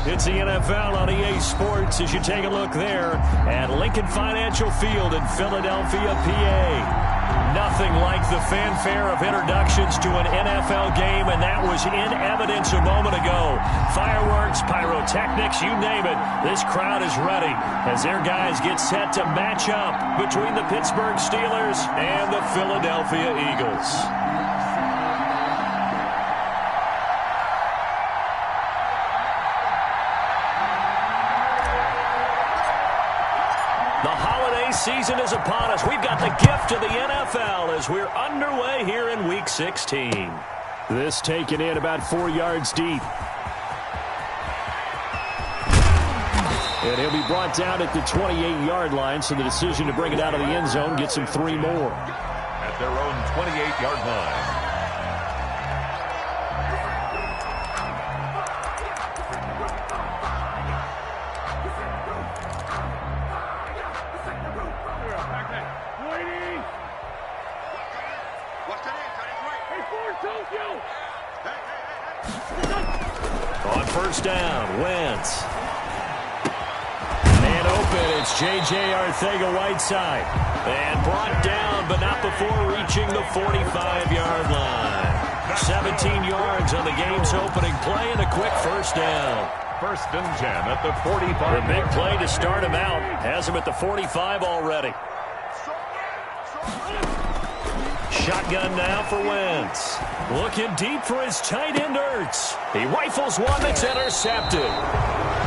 It's the NFL on EA Sports as you take a look there at Lincoln Financial Field in Philadelphia, PA. Nothing like the fanfare of introductions to an NFL game, and that was in evidence a moment ago. Fireworks, pyrotechnics, you name it. This crowd is ready as their guys get set to match up between the Pittsburgh Steelers and the Philadelphia Eagles. Season is upon us. We've got the gift of the NFL as we're underway here in Week 16. This taken in about 4 yards deep. And he'll be brought down at the 28-yard line, so the decision to bring it out of the end zone gets him 3 more. At their own 28-yard line. On first down, Wentz. Man open, it's J.J. Arcega-Whiteside. And brought down, but not before reaching the 45-yard line. 17 yards on the game's opening play and a quick first down. First and 10 at the 45. The big play to start him out. Has him at the 45 already. Shotgun now for Wentz. Looking deep for his tight end, Ertz. He rifles one that's intercepted.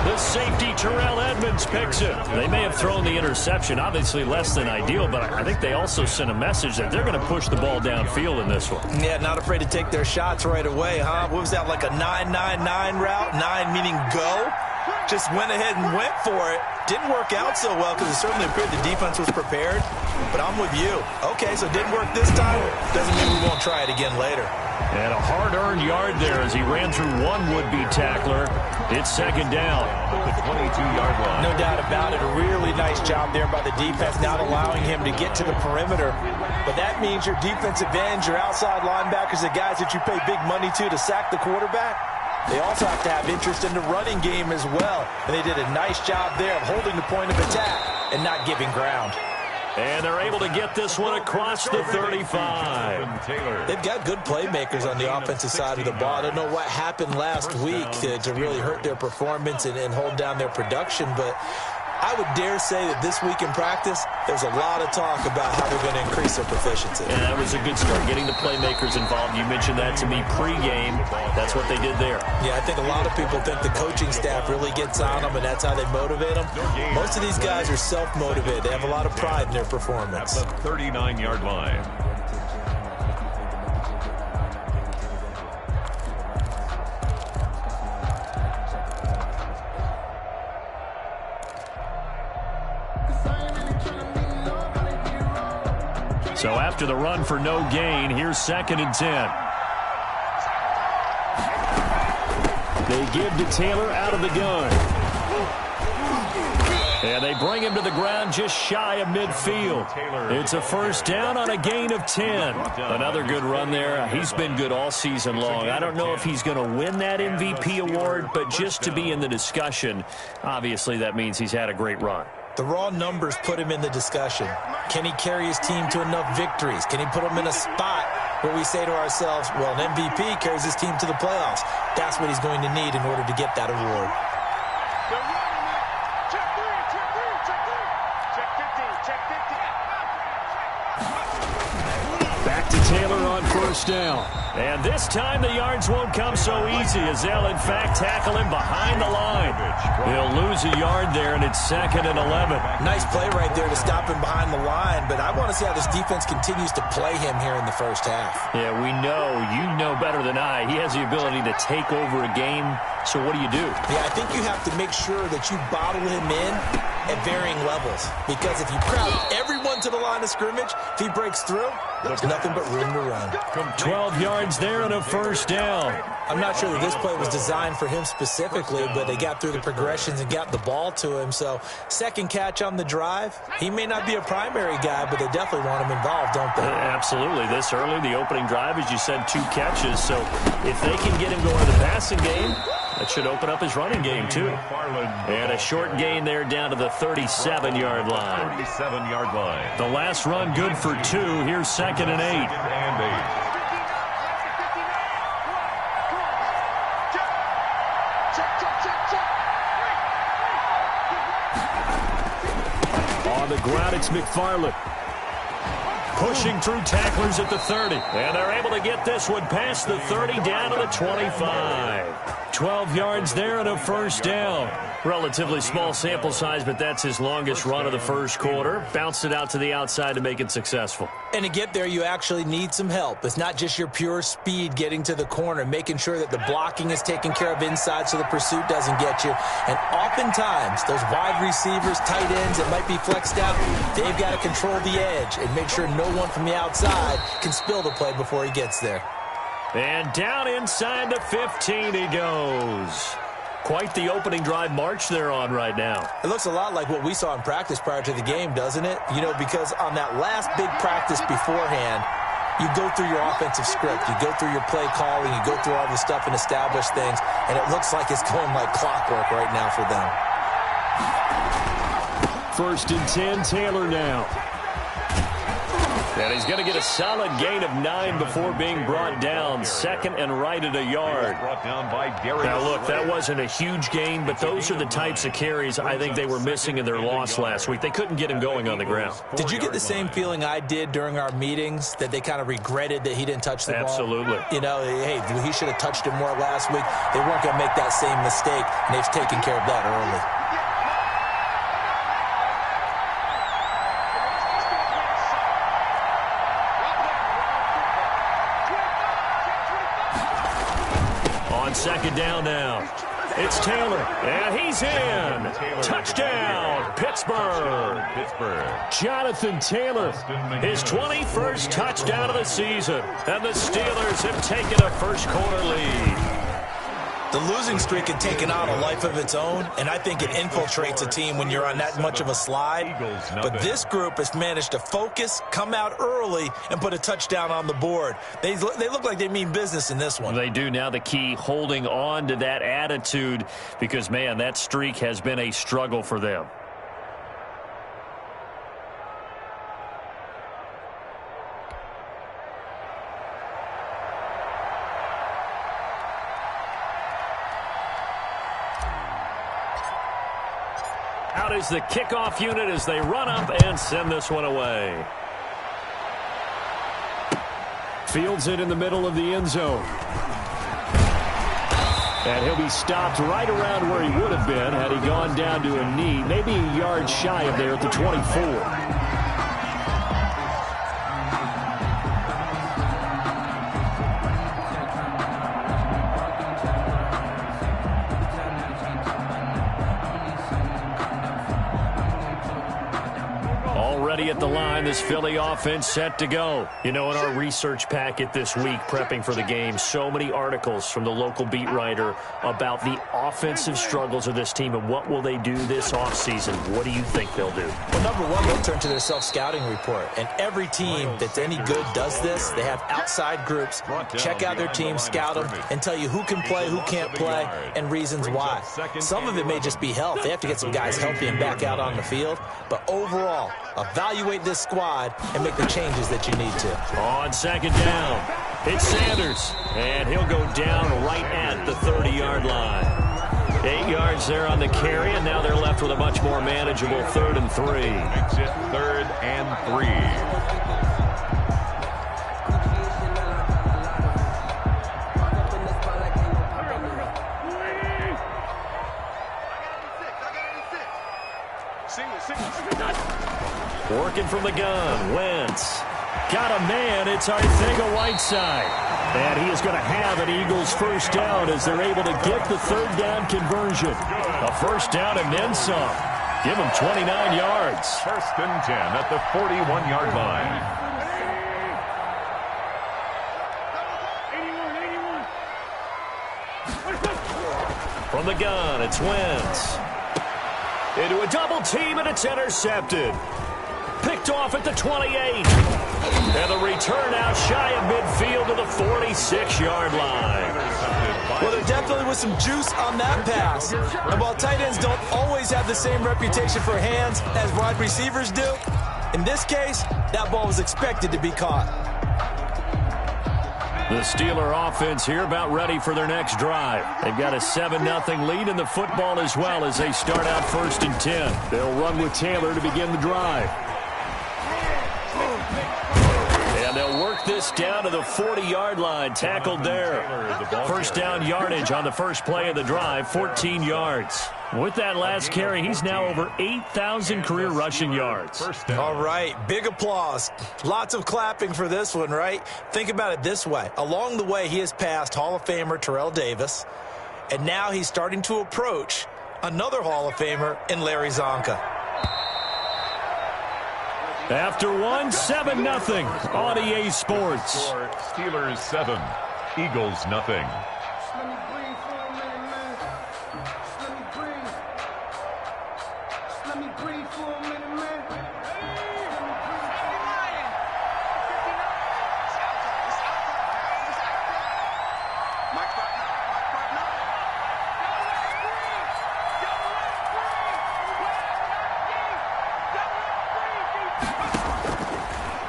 The safety, Terrell Edmonds, picks it. They may have thrown the interception, obviously less than ideal, but I think they also sent a message that they're going to push the ball downfield in this one. Yeah, not afraid to take their shots right away, huh? What was that, like a 9-9-9 route? 9 meaning go? Just went ahead and went for it. Didn't work out so well because it certainly appeared the defense was prepared. But I'm with you. Okay, so it didn't work this time. Doesn't mean we won't try it again later. And a hard-earned yard there as he ran through one would-be tackler. It's second down. The 22-yard line. No doubt about it. A really nice job there by the defense, not allowing him to get to the perimeter. But that means your defensive ends, your outside linebackers, the guys that you pay big money to sack the quarterback, they also have to have interest in the running game as well. And they did a nice job there of holding the point of attack and not giving ground. And they're able to get this one across the 35. They've got good playmakers on the offensive side of the ball. I don't know what happened last week to really hurt their performance and hold down their production, but I would dare say that this week in practice, there's a lot of talk about how they're going to increase their proficiency. And that was a good start, getting the playmakers involved. You mentioned that to me pregame. That's what they did there. Yeah, I think a lot of people think the coaching staff really gets on them, and that's how they motivate them. Most of these guys are self-motivated. They have a lot of pride in their performance. At the 39-yard line. So after the run for no gain, here's second and 10. They give to Taylor out of the gun. And they bring him to the ground just shy of midfield. It's a first down on a gain of 10. Another good run there. He's been good all season long. I don't know if he's going to win that MVP award, but just to be in the discussion, obviously that means he's had a great run. The raw numbers put him in the discussion. Can he carry his team to enough victories? Can he put them in a spot where we say to ourselves, well, an MVP carries his team to the playoffs. That's what he's going to need in order to get that award. Back to Taylor on first down. And this time the yards won't come so easy as they'll, in fact, tackle him behind the line. He'll lose a yard there, and it's second and 11. Nice play right there to stop him behind the line, but I want to see how this defense continues to play him here in the first half. Yeah, we know. You know better than I. He has the ability to take over a game, so what do you do? Yeah, I think you have to make sure that you bottle him in at varying levels, because if you crowd everyone to the line of scrimmage, if he breaks through, there's nothing but room to run. 12 yards there and a first down. I'm not sure that this play was designed for him specifically, but they got through the progressions and got the ball to him. So second catch on the drive. He may not be a primary guy, but they definitely want him involved, don't they? Absolutely. This early, the opening drive, as you said, 2 catches. So if they can get him going in the passing game, That should open up his running game, too. And a short gain there down to the 37-yard line. 37-yard line. The last run good for 2. Here's 2nd and 8. On the ground, it's McFarland. Pushing through tacklers at the 30. And they're able to get this one past the 30 down to the 25. 12 yards there and a first down. Relatively small sample size, but that's his longest run of the first quarter. Bounced it out to the outside to make it successful. And to get there, you actually need some help. It's not just your pure speed getting to the corner, making sure that the blocking is taken care of inside so the pursuit doesn't get you. And oftentimes, those wide receivers, tight ends that might be flexed out, they've got to control the edge and make sure no one from the outside can spill the play before he gets there. And down inside the 15 he goes. Quite the opening drive march they're on right now. It looks a lot like what we saw in practice prior to the game, doesn't it? You know, because on that last big practice beforehand, you go through your offensive script, you go through your play calling, you go through all the stuff and establish things, and it looks like it's going like clockwork right now for them. 1st and 10, Taylor now. And he's going to get a solid gain of 9 before being brought down. 2nd and right at a yard. Now, look, that wasn't a huge gain, but those are the types of carries I think they were missing in their loss last week. They couldn't get him going on the ground. Did you get the same feeling I did during our meetings, that they kind of regretted that he didn't touch the ball? Absolutely. You know, hey, he should have touched it more last week. They weren't going to make that same mistake, and they've taken care of that early. On 2nd down now. It's Taylor, and he's in. Touchdown, Pittsburgh. Jonathan Taylor, his 21st touchdown of the season. And the Steelers have taken a first quarter lead. The losing streak had taken on a life of its own, and I think it infiltrates a team when you're on that much of a slide. But this group has managed to focus, come out early, and put a touchdown on the board. They look like they mean business in this one. They do. Now the key, holding on to that attitude, because, man, that streak has been a struggle for them. Out is the kickoff unit as they run up and send this one away. Fields it in the middle of the end zone. And he'll be stopped right around where he would have been had he gone down to a knee, maybe a yard shy of there at the 24. At the line, this Philly offense set to go. You know, in our research packet this week, prepping for the game, so many articles from the local beat writer about the offensive struggles of this team and what will they do this offseason. What do you think they'll do? Well, number one, they'll turn to their self-scouting report. And every team that's any good does this. They have outside groups, check out their team, scout them, and tell you who can play, who can't play, and reasons why. Some of it may just be health. They have to get some guys healthy and back out on the field. But overall, evaluate this squad and make the changes that you need to. On 2nd down, it's Sanders, and he'll go down right at the 30-yard line. 8 yards there on the carry, and now they're left with a much more manageable 3rd and 3. Makes it 3rd and 3. Working from the gun, Wentz. Got a man, it's Arcega-Whiteside. And he is going to have an Eagles first down as they're able to get the 3rd down conversion. A first down and then some. Give him 29 yards. 1st and 10 at the 41-yard line. From the gun, it's Wentz. Into a double team, and it's intercepted. Picked off at the 28. And the return out shy of midfield to the 46-yard line. Well, there definitely was some juice on that pass. And while tight ends don't always have the same reputation for hands as wide receivers do, in this case, that ball was expected to be caught. The Steeler offense here about ready for their next drive. They've got a 7-0 lead in the football as well as they start out 1st and 10. They'll run with Taylor to begin the drive. And they'll work this down to the 40-yard line, tackled there. First down yardage on the first play of the drive, 14 yards. With that last carry, he's now over 8,000 career rushing yards. All right, big applause. Lots of clapping for this one, right? Think about it this way. Along the way, he has passed Hall of Famer Terrell Davis, and now he's starting to approach another Hall of Famer in Larry Zonka. After 7-0 on EA Sports. Steelers 7, Eagles nothing.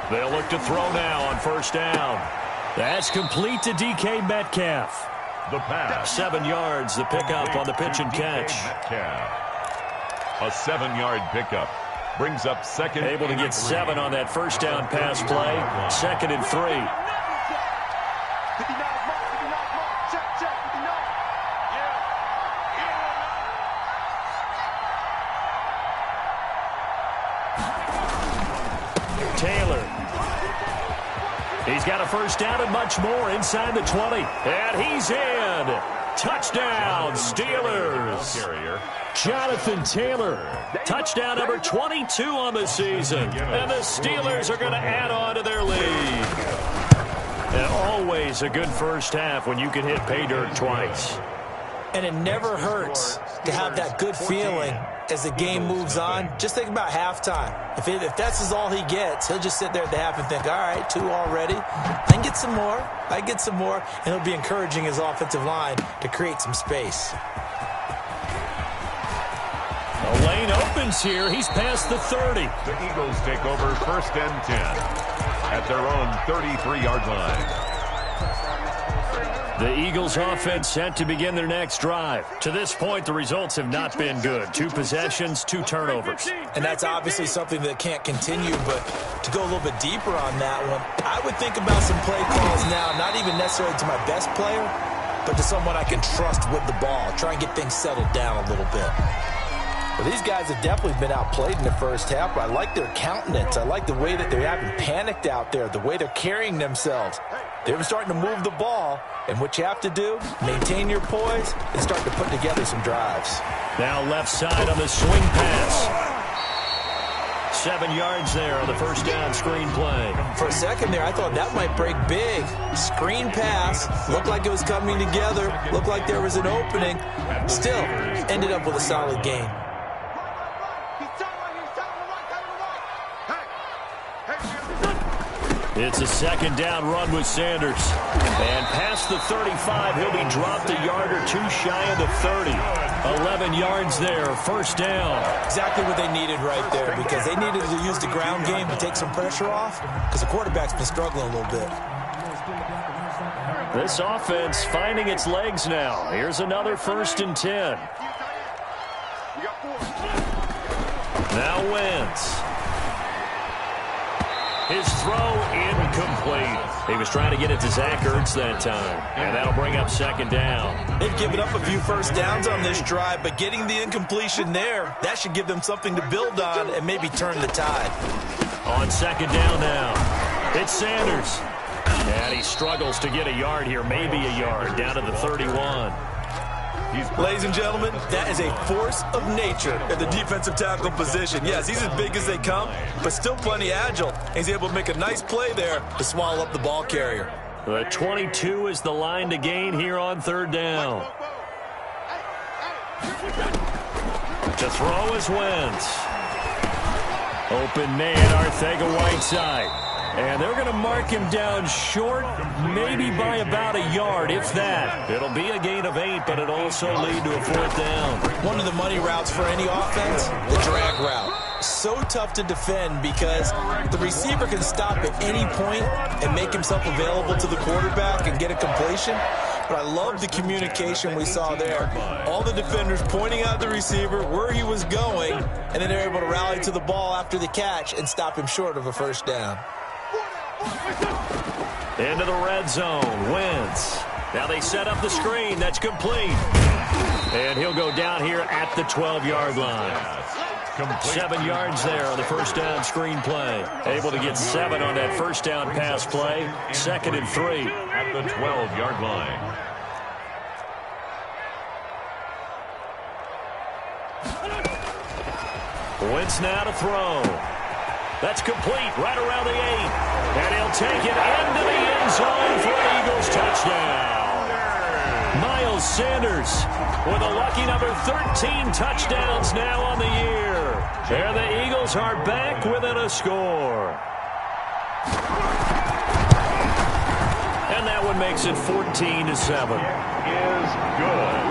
They'll look to throw now on first down. That's complete to DK Metcalf. The pass. 7 yards, the pickup on the pitch and catch. A 7-yard pickup. Brings up second. Able to get 7 on that first down pass play. 2nd and 3. Taylor. He's got a first down and much more inside the 20. And he's in. Touchdown, Steelers. Jonathan Taylor. Touchdown number 22 on the season. And the Steelers are going to add on to their lead. And always a good first half when you can hit pay dirt twice. And it never hurts to have that good feeling as the game moves on. Just think about halftime. If that's all he gets, he'll just sit there at the half and think, all right, 2 already. I can get some more. I get some more. And he'll be encouraging his offensive line to create some space. The lane opens here. He's past the 30. The Eagles take over 1st and 10 at their own 33-yard line. The Eagles offense set to begin their next drive. To this point, the results have not been good. 2 possessions, 2 turnovers. And that's obviously something that can't continue, but to go a little bit deeper on that one, I would think about some play calls now, not even necessarily to my best player, but to someone I can trust with the ball. Try and get things settled down a little bit. Well, these guys have definitely been outplayed in the first half, but I like their countenance. I like the way that they haven't panicked out there, the way they're carrying themselves. They're starting to move the ball, and what you have to do, maintain your poise and start to put together some drives. Now left side on the swing pass. 7 yards there on the first down screen play. For a second there, I thought that might break big. Screen pass, looked like it was coming together, looked like there was an opening. Still, ended up with a solid gain. It's a 2nd down run with Sanders. And past the 35, he'll be dropped a yard or 2 shy of the 30. 11 yards there, 1st down. Exactly what they needed right there, because they needed to use the ground game to take some pressure off, because the quarterback's been struggling a little bit. This offense finding its legs now. Here's another 1st and 10. Now Wentz. His throw incomplete. He was trying to get it to Zach Ertz that time. And that'll bring up 2nd down. They've given up a few first downs on this drive, but getting the incompletion there, that should give them something to build on and maybe turn the tide. On 2nd down now, it's Sanders. And he struggles to get a yard here, maybe a yard, down to the 31. Ladies and gentlemen, that is a force of nature at the defensive tackle position. Yes, he's as big as they come, but still plenty agile. He's able to make a nice play there to swallow up the ball carrier. The 22 is the line to gain here on 3rd down. To throw is Wentz. Open man, Arthega Whiteside. And they're going to mark him down short, maybe by about a yard, if that. It'll be a gain of 8, but it'll also lead to a 4th down. One of the money routes for any offense, the drag route. So tough to defend because the receiver can stop at any point and make himself available to the quarterback and get a completion. But I love the communication we saw there. All the defenders pointing out the receiver, where he was going, and then they're able to rally to the ball after the catch and stop him short of a 1st down. Into the red zone. Wentz. Now they set up the screen. That's complete. And he'll go down here at the 12-yard line. 7 yards there on the 1st down screen play. Able to get 7 on that 1st down pass play. 2nd and 3. At the 12-yard line. Wentz now to throw. That's complete right around the 8. And he'll take it into the end zone for an Eagles touchdown. Miles Sanders with a lucky number 13 touchdowns now on the year. And the Eagles are back within a score. And that one makes it 14-7. Is good.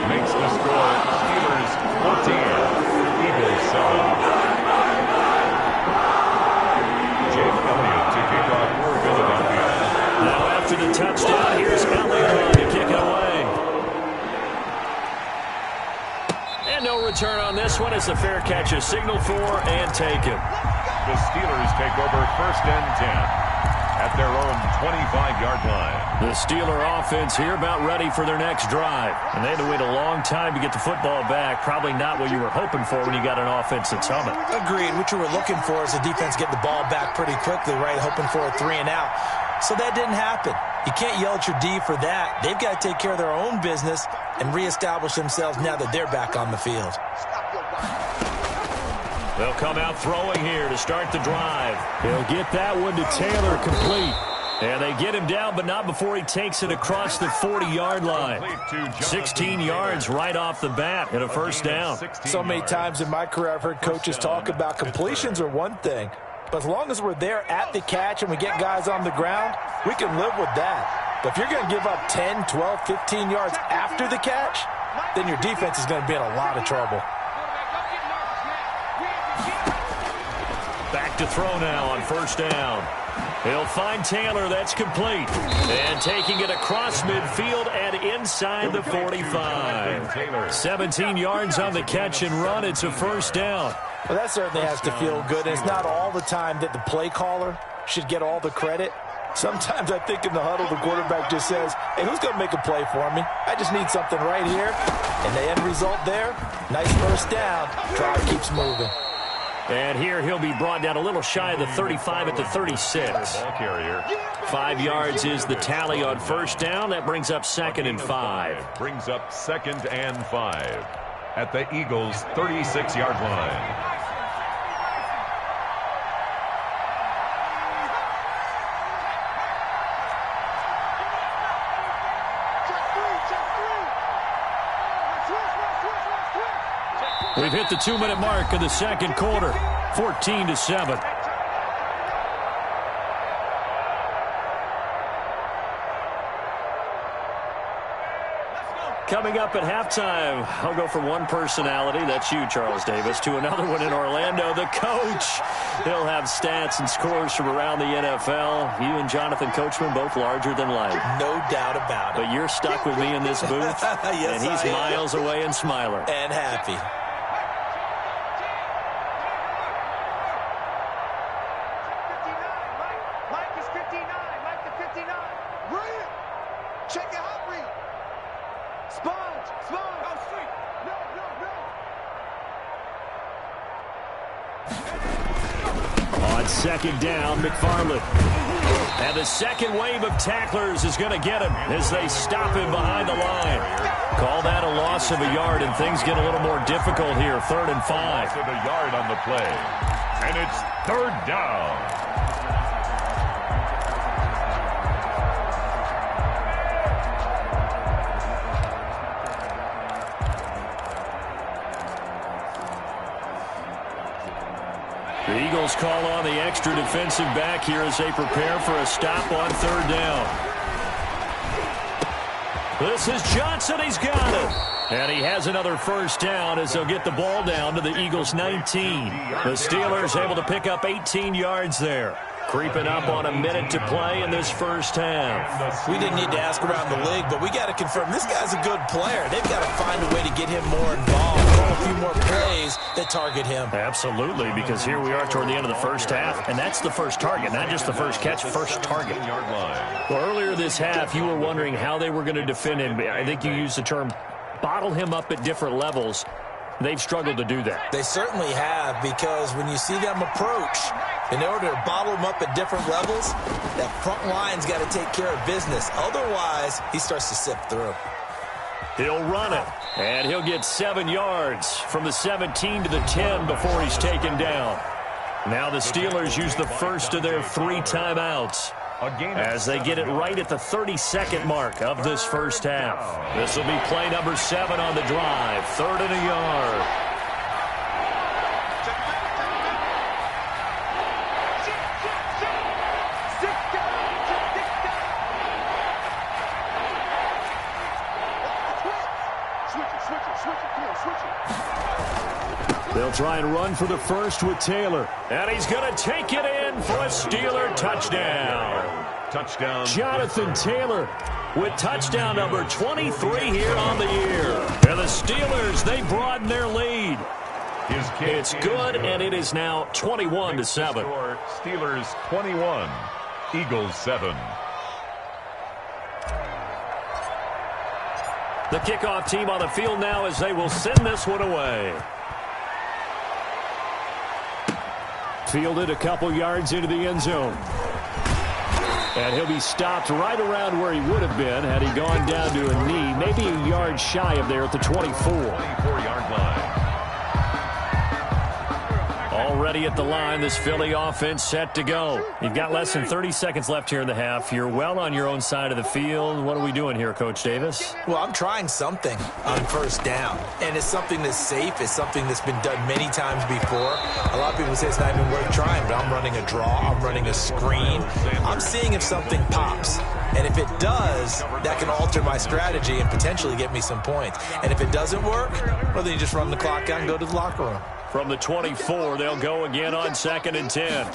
Makes the score Steelers 14, Eagles 7. Now after the touchdown, here's Elliott to kick it away. And no return on this one as the fair catch is signaled for and taken. The Steelers take over 1st and 10 at their own 25-yard line. The Steeler offense here about ready for their next drive. And they had to wait a long time to get the football back. Probably not what you were hoping for when you got an offense that's humming. Agreed. What you were looking for is the defense getting the ball back pretty quickly, right? Hoping for a 3 and out. So that didn't happen. You can't yell at your D for that. They've got to take care of their own business and reestablish themselves now that they're back on the field. They'll come out throwing here to start the drive. He'll get that one to Taylor complete. And they get him down, but not before he takes it across the 40-yard line. 16 yards right off the bat and a 1st down. So many times in my career I've heard coaches talk about completions are one thing. But as long as we're there at the catch and we get guys on the ground, we can live with that. But if you're going to give up 10, 12, 15 yards after the catch, then your defense is going to be in a lot of trouble. Back to throw now on 1st down. He'll find Taylor. That's complete. And taking it across midfield and inside the 45. 17 yards on the catch and run. It's a 1st down. Well, that certainly has to feel good. And it's not all the time that the play caller should get all the credit. Sometimes I think in the huddle, the quarterback just says, hey, who's going to make a play for me? I just need something right here. And the end result there, nice 1st down. Drive keeps moving. And here he'll be brought down a little shy of the 35 at the 36. Ball carrier. 5 yards is the tally on 1st down. That brings up 2nd and 5. Brings up 2nd and 5 at the Eagles' 36-yard line. We've hit the 2-minute mark of the 2nd quarter, 14-7. Coming up at halftime, I'll go from one personality, that's you, Charles Davis, to another one in Orlando, the coach. He'll have stats and scores from around the NFL. You and Jonathan Coachman, both larger than life. No doubt about it. But you're stuck with me in this booth, yes, and he's miles away and smiling. And happy. On 2nd down, McFarland. And the second wave of tacklers is going to get him as they stop him behind the line. Call that a loss of a yard, and things get a little more difficult here. 3rd and 5. Loss of a yard on the play. And it's 3rd down. The Eagles call on the extra defensive back here as they prepare for a stop on third down. This is Johnson. He's got it. And he has another first down as they'll get the ball down to the Eagles' 19. The Steelers able to pick up 18 yards there. Creeping up on a minute to play in this first half. We didn't need to ask around the league, but we got to confirm this guy's a good player. They've got to find a way to get him more involved, call a few more plays that target him. Absolutely, because here we are toward the end of the first half, and that's the first target, not just the first catch, first target. Well, earlier this half, you were wondering how they were going to defend him. I think you used the term bottle him up at different levels. They've struggled to do that. They certainly have, because when you see them approach, in order to bottle them up at different levels, that front line's got to take care of business. Otherwise, he starts to sift through. He'll run it, and he'll get 7 yards from the 17 to the 10 before he's taken down. Now the Steelers use the first of their 3 timeouts as they get it right at the 32nd mark of this first half. This will be play number 7 on the drive, 3rd and a yard. They'll try and run for the first with Taylor. And he's going to take it in for a Steeler touchdown. Touchdown. Jonathan Taylor with touchdown number 23 here on the year. And the Steelers, they broaden their lead. It's good, and it is now 21-7. Steelers 21, Eagles 7. The kickoff team on the field now as they will send this one away. Fielded a couple yards into the end zone. And he'll be stopped right around where he would have been had he gone down to a knee, maybe a yard shy of there at the 24. 24-yard line. Already at the line, this Philly offense set to go. You've got less than 30 seconds left here in the half. You're well on your own side of the field. What are we doing here, Coach Davis? Well, I'm trying something on first down, and it's something that's safe. It's something that's been done many times before. A lot of people say it's not even worth trying, but I'm running a draw. I'm running a screen. I'm seeing if something pops. And if it does, that can alter my strategy and potentially get me some points. And if it doesn't work, well, then you just run the clock out and go to the locker room. From the 24, they'll go again on 2nd and 10.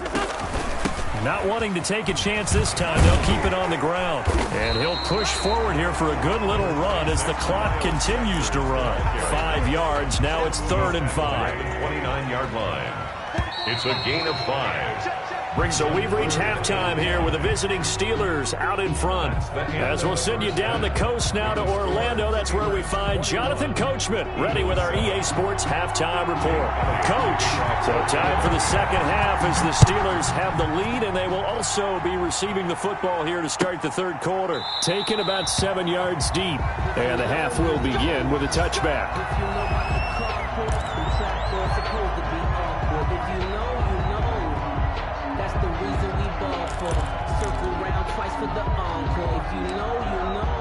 Not wanting to take a chance this time, they'll keep it on the ground. And he'll push forward here for a good little run as the clock continues to run. 5 yards, now it's 3rd and 5. 29-yard line. It's a gain of 5. So we've reached halftime here with the visiting Steelers out in front. As we'll send you down the coast now to Orlando, that's where we find Jonathan Coachman ready with our EA Sports halftime report. Coach, so time for the second half as the Steelers have the lead, and they will also be receiving the football here to start the third quarter. Taken about 7 yards deep, and the half will begin with a touchback. Circle round twice for the encore. If you know, you know.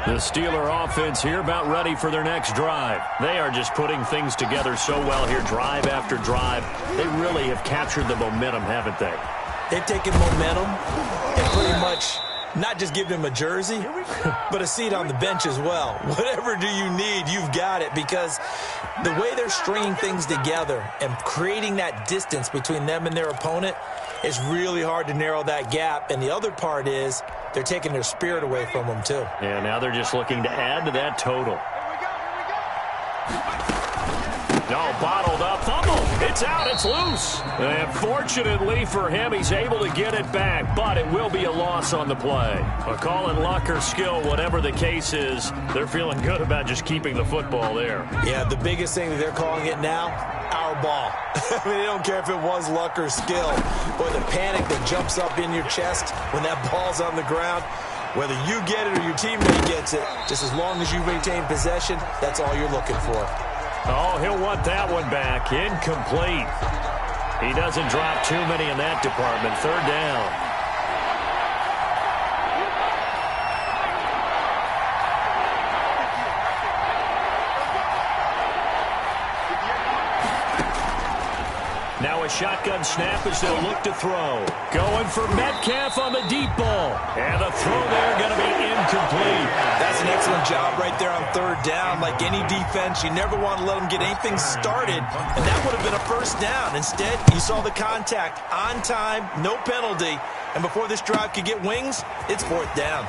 The Steeler offense here about ready for their next drive. They are just putting things together so well here, drive after drive. They really have captured the momentum, haven't they? They've taken momentum and pretty much not just given him a jersey, but a seat on the bench as well. Whatever do you need, you've got it, because the way they're stringing things together and creating that distance between them and their opponent is really hard to narrow that gap. And the other part is they're taking their spirit away from them, too. Yeah, now they're just looking to add to that total. No, bottled up. Fumble. It's out. It's loose. And fortunately for him, he's able to get it back, but it will be a loss on the play. A call in luck or skill, whatever the case is, they're feeling good about just keeping the football there. Yeah, the biggest thing that they're calling it now, our ball. I mean, they don't care if it was luck or skill. Boy, the panic that jumps up in your chest when that ball's on the ground, whether you get it or your teammate gets it, just as long as you maintain possession, that's all you're looking for. Oh, he'll want that one back. Incomplete. He doesn't drop too many in that department. Third down. Now a shotgun snap as they'll look to throw. Going for Metcalf on the deep ball. And the throw there going to be incomplete. That's an excellent job right there on third down. Like any defense, you never want to let them get anything started. And that would have been a first down. Instead, you saw the contact on time, no penalty. And before this drive could get wings, it's fourth down.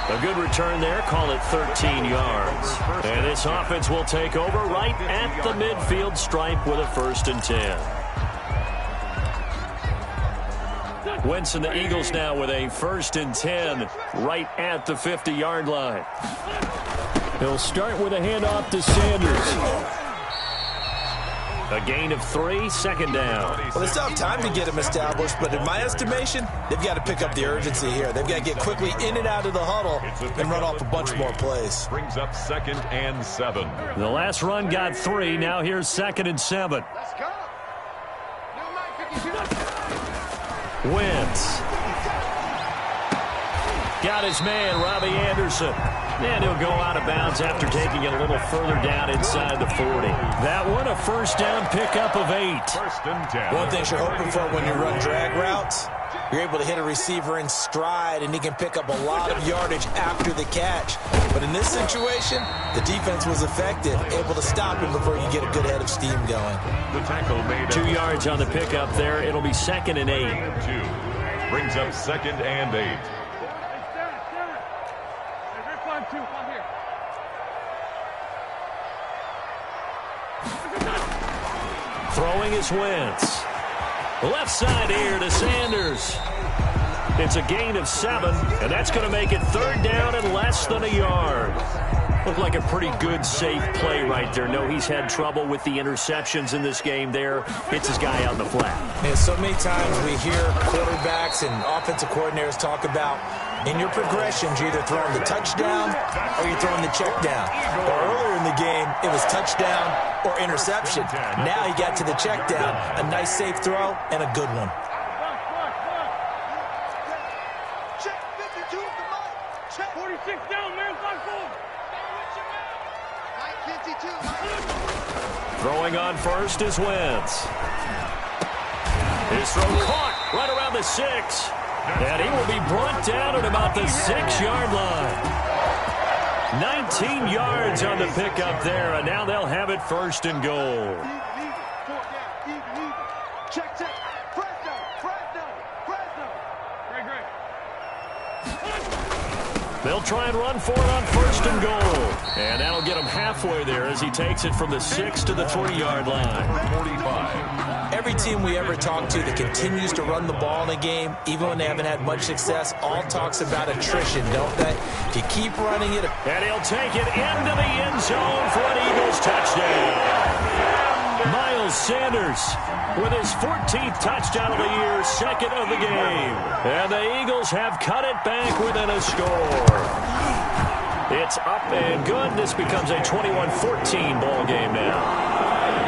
A good return there. Call it 13 yards. And this offense will take over right at the midfield stripe with a 1st and 10. Wentz and the Eagles now with a 1st and 10 right at the 50-yard line. He'll start with a handoff to Sanders. A gain of 3, second down. Well, they still have time to get him established, but in my estimation, they've got to pick up the urgency here. They've got to get quickly in and out of the huddle and run off a bunch more plays. Brings up 2nd and 7. The last run got 3. Now here's 2nd and 7. Let's go. Wentz. Got his man, Robbie Anderson. And he'll go out of bounds after taking it a little further down inside the 40. That one, a 1st down pickup of 8. 1st and 10. One thing you're hoping for when you run drag routes, you're able to hit a receiver in stride, and he can pick up a lot of yardage after the catch. But in this situation, the defense was effective, able to stop him before you get a good head of steam going. The tackle made 2 yards on the pickup there. It'll be 2nd and 8. 2. Brings up 2nd and 8. Throwing is Wentz. Left side here to Sanders. It's a gain of 7, and that's going to make it 3rd down and less than a yard. Looked like a pretty good, safe play right there. No, he's had trouble with the interceptions in this game there. Hits his guy out in the flat. And so many times we hear quarterbacks and offensive coordinators talk about in your progressions, you're either throwing the touchdown or you're throwing the check down. But earlier in the game, it was touchdown or interception. Now he got to the check down. A nice, safe throw and a good one. Check 52 at the mic. Check 46 down, man. 5-4. Throwing on first is Wentz. His throw caught right around the 6. And he will be brought down at about the 6-yard line. 19 yards on the pickup there, and now they'll have it 1st and goal. Check, check. Fresno. They'll try and run for it on 1st and goal. And that'll get him halfway there as he takes it from the 6 to the 3-yard line. 45. Every team we ever talk to that continues to run the ball in a game, even when they haven't had much success, all talks about attrition, don't they? If you keep running it. And he'll take it into the end zone for an Eagles touchdown. Miles Sanders with his 14th touchdown of the year, 2nd of the game. And the Eagles have cut it back within a score. It's up and good. This becomes a 21-14 ball game now.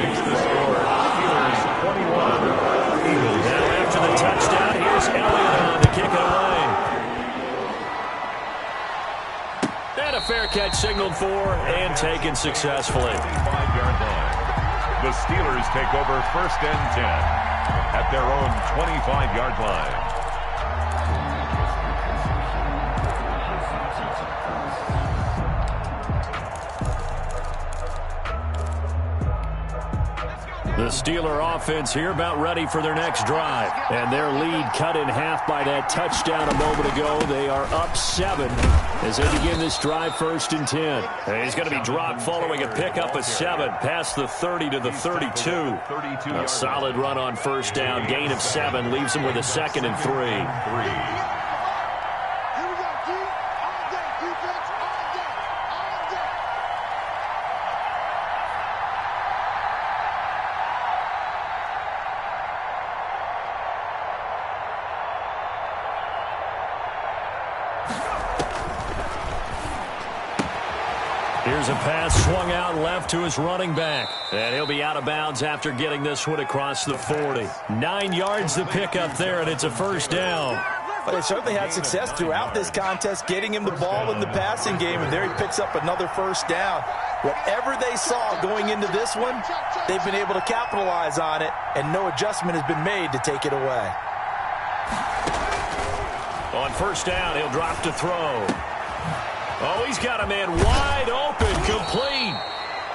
It's the score. Steelers 21. Eagles. Now after the touchdown, here's Elliott on to kick it away. And a fair catch signaled for and taken successfully. 5-yard line. The Steelers take over 1st and 10 at their own 25-yard line. The Steeler offense here about ready for their next drive. And their lead cut in half by that touchdown a moment ago. They are up 7 as they begin this drive 1st and 10. And he's going to be dropped following a pickup of 7 past the 30 to the 32. A solid run on 1st down. Gain of 7 leaves him with a 2nd and 3. Here's a pass swung out left to his running back. And he'll be out of bounds after getting this one across the 40. 9 yards to pick up there, and it's a first down. But they certainly had success throughout this contest, getting him the ball in the passing game, and there he picks up another first down. Whatever they saw going into this one, they've been able to capitalize on it, and no adjustment has been made to take it away. On first down, he'll drop to throw. Oh, he's got a man wide open, complete.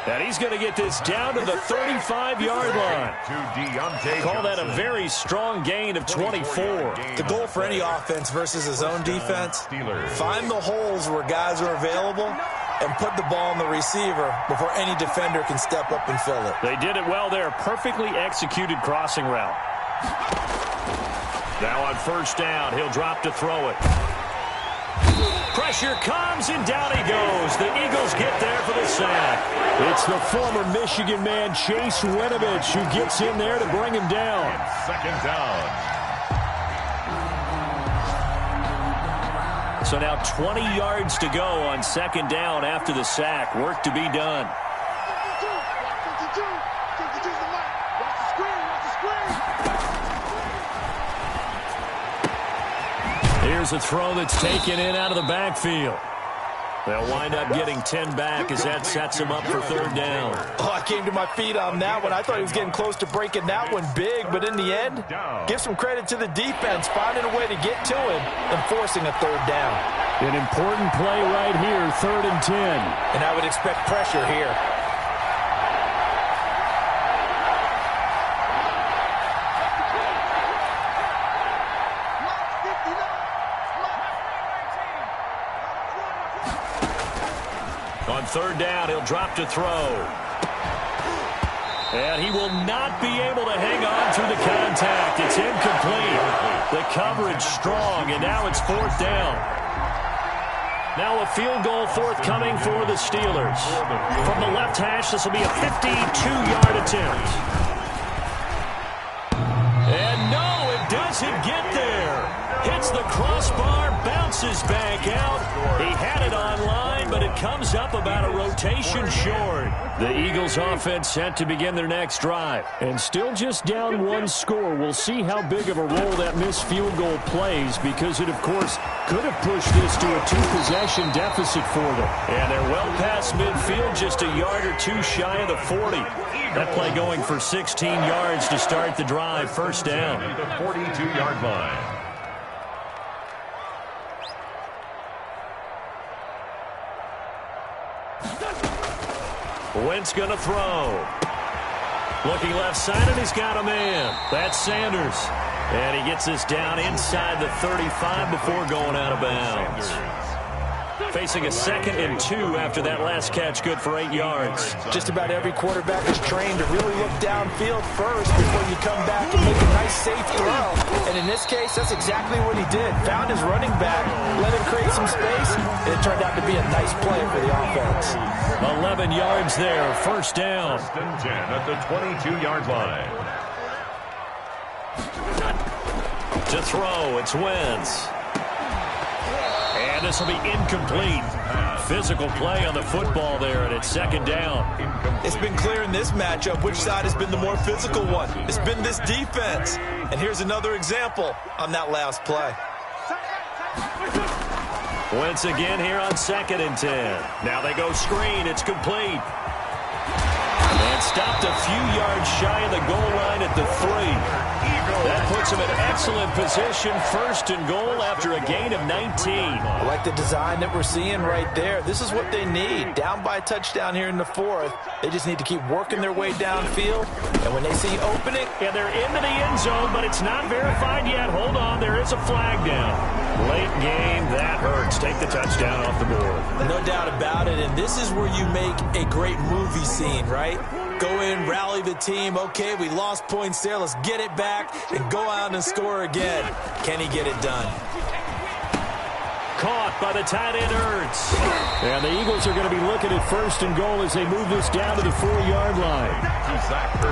And he's going to get this down to the 35-yard line. Call that a very strong gain of 24. The goal for any offense versus his own defense, find the holes where guys are available and put the ball on the receiver before any defender can step up and fill it. They did it well there. Perfectly executed crossing route. Now on first down, he'll drop to throw it. Pressure comes, and down he goes. The Eagles get there for the sack. It's the former Michigan man, Chase Winovich, who gets in there to bring him down. Second down. So now 20 yards to go on second down after the sack. Work to be done. Here's a throw that's taken in out of the backfield. They'll wind up getting 10 back as that sets him up for third down. Oh, I came to my feet on that one. I thought he was getting close to breaking that one big, but in the end, give some credit to the defense, finding a way to get to him and forcing a third down. An important play right here, 3rd and 10. And I would expect pressure here. On third down, he'll drop to throw. And he will not be able to hang on through the contact. It's incomplete. The coverage strong, and now it's 4th down. Now a field goal forthcoming for the Steelers. From the left hash, this will be a 52-yard attempt. And no, it doesn't get there. Hits the crossbar, bounces back out. He had it on line, but it comes up about a rotation short. The Eagles offense set to begin their next drive. And still just down 1 score. We'll see how big of a role that missed field goal plays, because it, of course, could have pushed this to a 2-possession deficit for them. And they're well past midfield, just a yard or 2 shy of the 40. That play going for 16 yards to start the drive. First down. The 42-yard line. Wentz going to throw. Looking left side, and he's got a man. That's Sanders. And he gets this down inside the 35 before going out of bounds. Facing a 2nd and 2 after that last catch, good for 8 yards. Just about every quarterback is trained to really look downfield first before you come back and make a nice, safe throw. And in this case, that's exactly what he did. Found his running back, let him create some space, and it turned out to be a nice play for the offense. 11 yards there, first down. 1st and 10 at the 22-yard line. To throw, it's Wentz. And this will be incomplete. Physical play on the football there, and it's 2nd down. It's been clear in this matchup which side has been the more physical one. It's been this defense. And here's another example on that last play. Wentz again here on 2nd and 10. Now they go screen. It's complete. And stopped a few yards shy of the goal line at the 3. That puts him in excellent position, 1st and goal after a gain of 19. I like the design that we're seeing right there. This is what they need. Down by a touchdown here in the 4th. They just need to keep working their way downfield. And when they see opening, yeah, they're into the end zone, but it's not verified yet. Hold on, there is a flag down. Late game, that hurts. Take the touchdown off the board. No doubt about it, and this is where you make a great movie scene, right? Go in, rally the team. Okay, we lost points there. Let's get it back and go out and score again. Can he get it done? Caught by the tight end, Ertz. And the Eagles are going to be looking at 1st and goal as they move this down to the 4-yard line.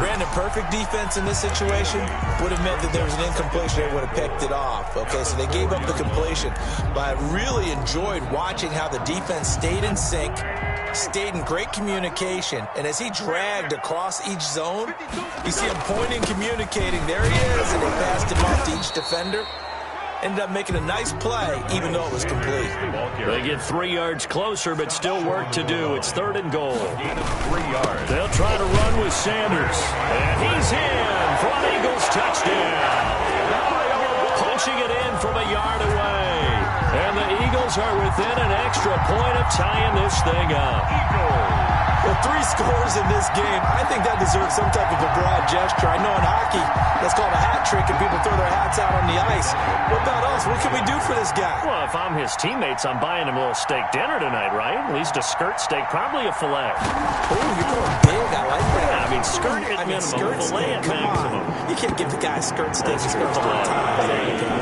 Brandon, perfect defense in this situation would have meant that there was an incompletion. They would have picked it off. Okay, so they gave up the completion. But I really enjoyed watching how the defense stayed in sync, stayed in great communication, and as he dragged across each zone, you see him pointing, communicating. There he is, and he passed him off to each defender. Ended up making a nice play, even though it was complete. They get 3 yards closer, but still work to do. It's 3rd and goal. 3 yards. They'll try to run with Sanders. And he's in for an Eagles touchdown. Punching it in from a yard away. And the Eagles are within an extra point of tying this thing up. Well, 3 scores in this game. I think that deserves some type of a broad gesture. I know in hockey, that's called a hat trick, and people throw their hats out on the ice. What about us? What can we do for this guy? Well, if I'm his teammates, I'm buying him a little steak dinner tonight, right? At least a skirt steak, probably a filet. Oh, you're going big. I like that. Yeah, I mean, skirt at minimum, skirt filet at maximum. You can't give the guy a skirt steak. Skirt steak time.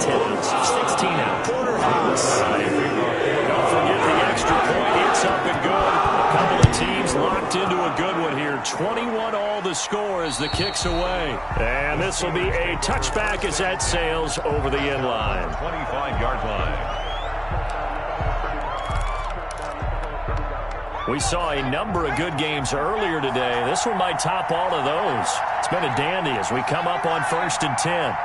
16 out. Porterhouse. Don't forget the extra point. It's up and good. A couple of teams locked into a good one here. 21-all the score as the kick's away. And this will be a touchback as that sails over the end line. 25-yard line. We saw a number of good games earlier today. This one might top all of those. It's been a dandy as we come up on 1st and 10.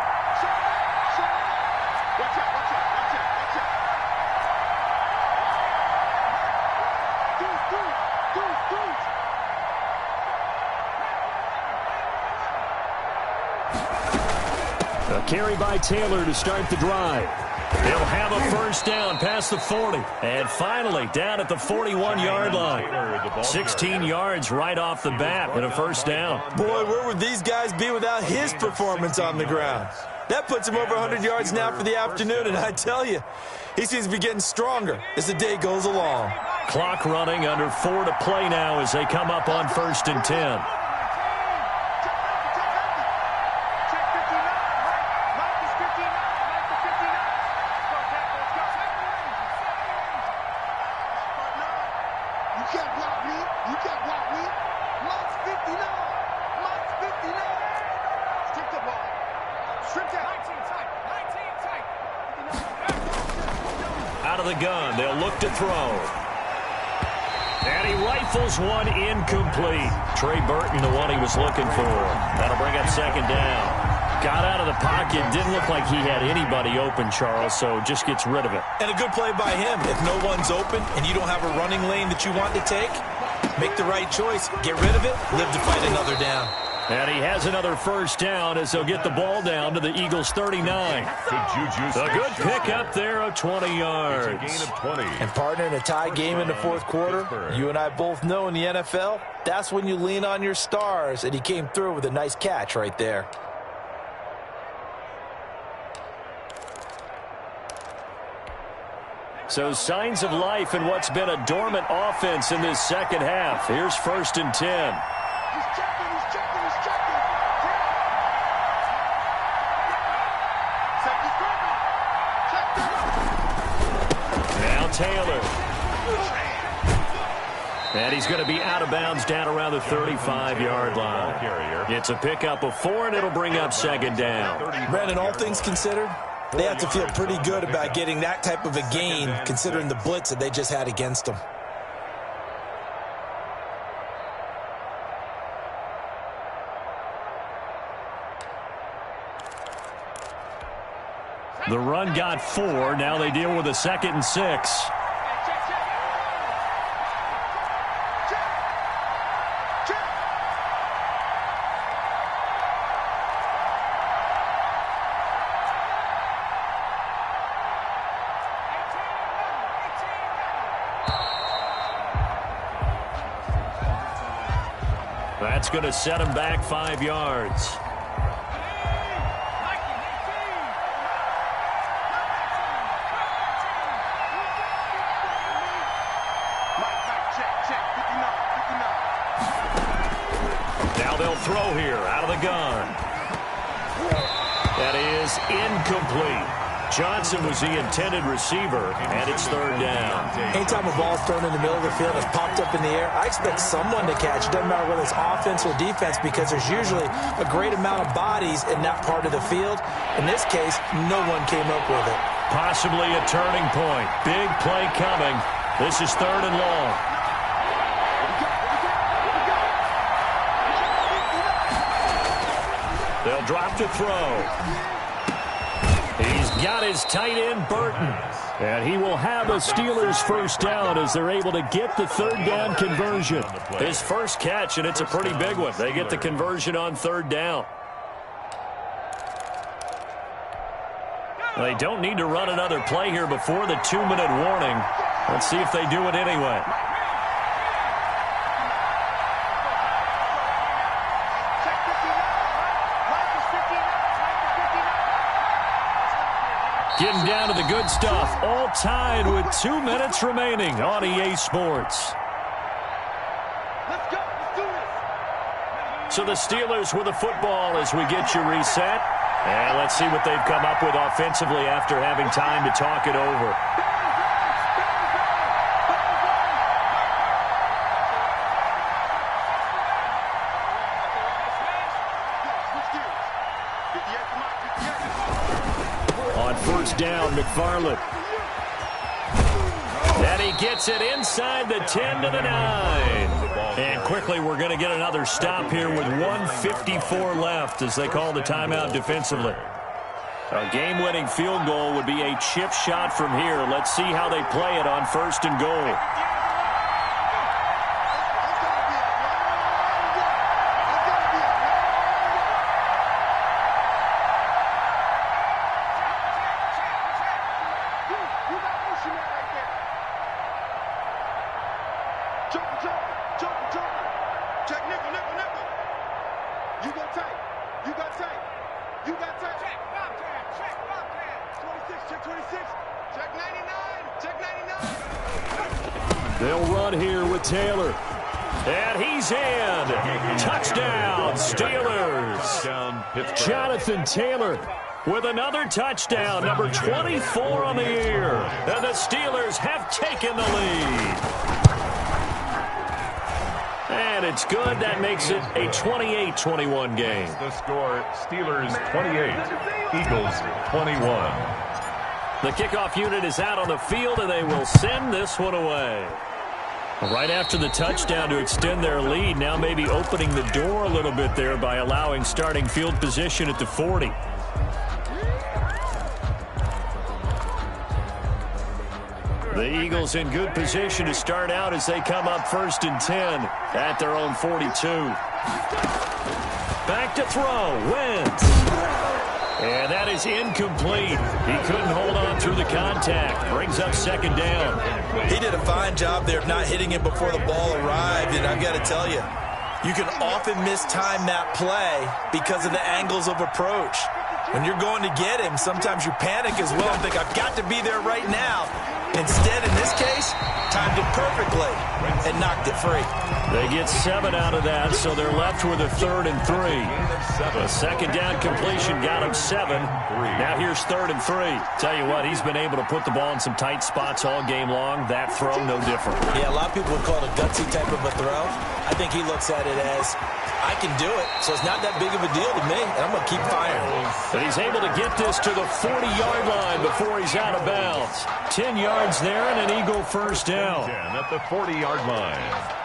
A carry by Taylor to start the drive. They'll have a first down past the 40. And finally, down at the 41-yard line. 16 yards right off the bat and a first down. Boy, where would these guys be without his performance on the ground? That puts him over 100 yards now for the afternoon, and I tell you, he seems to be getting stronger as the day goes along. Clock running, under 4 to play now as they come up on 1st and 10. Out of the gun, they'll look to throw. And he rifles one incomplete. Trey Burton, the one he was looking for. That'll bring up 2nd down. Got out of the pocket. Didn't look like he had anybody open, Charles, so just gets rid of it. And a good play by him. If no one's open and you don't have a running lane that you want to take, make the right choice. Get rid of it. Live to fight another down. And he has another first down as they'll get the ball down to the Eagles' 39. A good pickup there of 20 yards. It's a gain of 20. And partner, in a tie game in the 4th quarter, you and I both know in the NFL, that's when you lean on your stars, and he came through with a nice catch right there. So signs of life in what's been a dormant offense in this 2nd half. Here's 1st and 10. Taylor. And he's going to be out of bounds down around the 35-yard line. It's a pickup of 4, and it'll bring up 2nd down. Brandon, all things considered, they have to feel pretty good about getting that type of a gain, considering the blitz that they just had against them. The run got 4. Now they deal with a 2nd and 6. That's going to set him back 5 yards. Now they'll throw here out of the gun. That is incomplete. Johnson was the intended receiver, and it's 3rd down. Anytime a ball's thrown in the middle of the field, it's popped up in the air, I expect someone to catch. It doesn't matter whether it's offense or defense, because there's usually a great amount of bodies in that part of the field. In this case, no one came up with it. Possibly a turning point. Big play coming. This is 3rd and long. They'll drop to throw. He's got his tight end, Burton. And he will have a Steelers first down as they're able to get the third down conversion. His first catch, and it's a pretty big one. They get the conversion on third down. They don't need to run another play here before the 2-minute warning. Let's see if they do it anyway. Getting down to the good stuff. All tied with 2 minutes remaining on EA Sports. Let's go. Let's do this. So the Steelers with the football as we get you reset. And let's see what they've come up with offensively after having time to talk it over. On first down, McFarland. And he gets it inside the 10 to the 9. And quickly we're going to get another stop here with 1:54 left as they call the timeout defensively. A game-winning field goal would be a chip shot from here. Let's see how they play it on first and goal. They'll run here with Taylor. And he's in. Touchdown, Steelers. Jonathan Taylor with another touchdown, number 24 on the year. And the Steelers have taken the lead. And it's good. That makes it a 28-21 game. The score, Steelers 28, Eagles 21. The kickoff unit is out on the field, and they will send this one away. Right after the touchdown to extend their lead, now maybe opening the door a little bit there by allowing starting field position at the 40. The Eagles in good position to start out as they come up first and 10 at their own 42. Back to throw, Wentz. And that is incomplete. He couldn't hold on through the contact. Brings up second down. He did a fine job there of not hitting him before the ball arrived, and I've got to tell you, you can often mistime that play because of the angles of approach. When you're going to get him, sometimes you panic as well and think, I've got to be there right now. Instead, in this case, timed it perfectly and knocked it free. They get 7 out of that, so they're left with a 3rd and 3. A second down completion got him 7. Now here's 3rd and 3. Tell you what, he's been able to put the ball in some tight spots all game long. That throw, no different. Yeah, a lot of people would call it a gutsy type of a throw. I think he looks at it as, I can do it, so it's not that big of a deal to me, and I'm going to keep firing. But he's able to get this to the 40-yard line before he's out of bounds. 10 yards there and an Eagle first down. At the 40-yard line.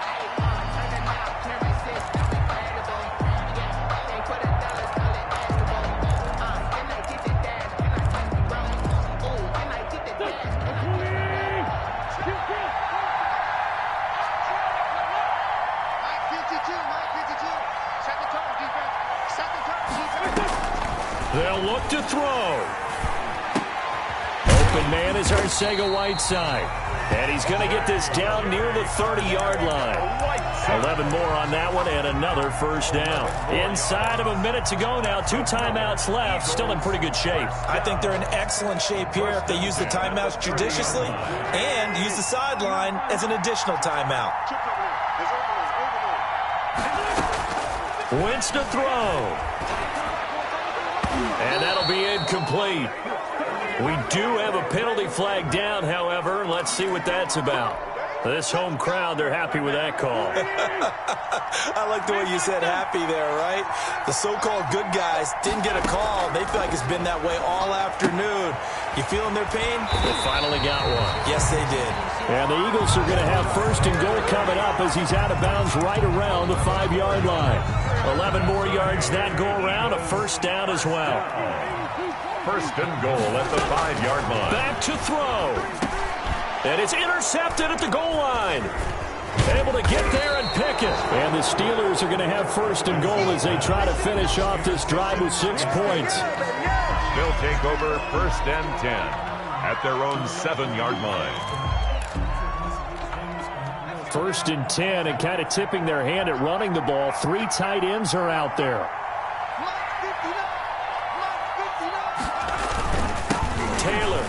They'll look to throw. Open man is Arcega-Whiteside. And he's going to get this down near the 30-yard line. 11 more on that one and another first down. Inside of a minute to go now. 2 timeouts left. Still in pretty good shape. I think they're in excellent shape here if they use the timeouts judiciously and use the sideline as an additional timeout. Wentz to throw. And that'll be incomplete. We do have a penalty flag down, however. Let's see what that's about. This home crowd, they're happy with that call. I like the way you said happy there, right? The so-called good guys didn't get a call. They feel like it's been that way all afternoon. You feeling their pain? They finally got one. Yes, they did. And the Eagles are going to have first and goal coming up as he's out of bounds right around the 5-yard line. 11 more yards that go around, a first down as well. First and goal at the 5-yard line. Back to throw. And it's intercepted at the goal line. Able to get there and pick it. And the Steelers are going to have first and goal as they try to finish off this drive with 6 points. They'll take over first and 10 at their own 7-yard line. First and 10 and kind of tipping their hand at running the ball. 3 tight ends are out there. Taylor.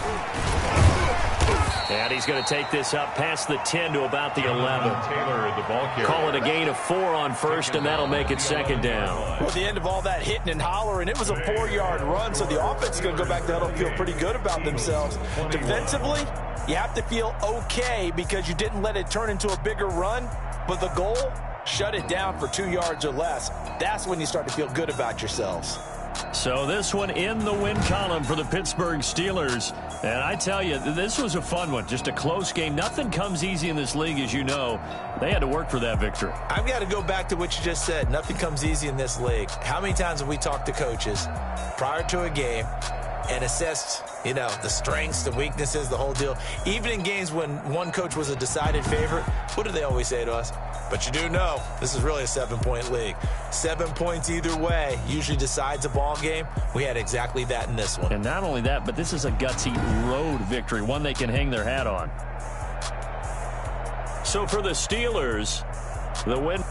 And he's going to take this up past the 10 to about the 11. Taylor, the ball carrier. Call it a gain of 4 on first, and that'll make it second down. Well, at the end of all that hitting and hollering, it was a 4-yard run, so the offense is going to go back to huddle and feel pretty good about themselves. Defensively, you have to feel okay because you didn't let it turn into a bigger run, but the goal, shut it down for 2 yards or less. That's when you start to feel good about yourselves. So this one in the win column for the Pittsburgh Steelers. And I tell you, this was a fun one. Just a close game. Nothing comes easy in this league, as you know. They had to work for that victory. I've got to go back to what you just said. Nothing comes easy in this league. How many times have we talked to coaches prior to a game and assessed, the strengths, the weaknesses, the whole deal? Even in games when one coach was a decided favorite, what do they always say to us? But you do know this is really a 7-point league. 7 points either way usually decides a ball game. We had exactly that in this one. And not only that, but this is a gutsy road victory, one they can hang their hat on. So for the Steelers, the win.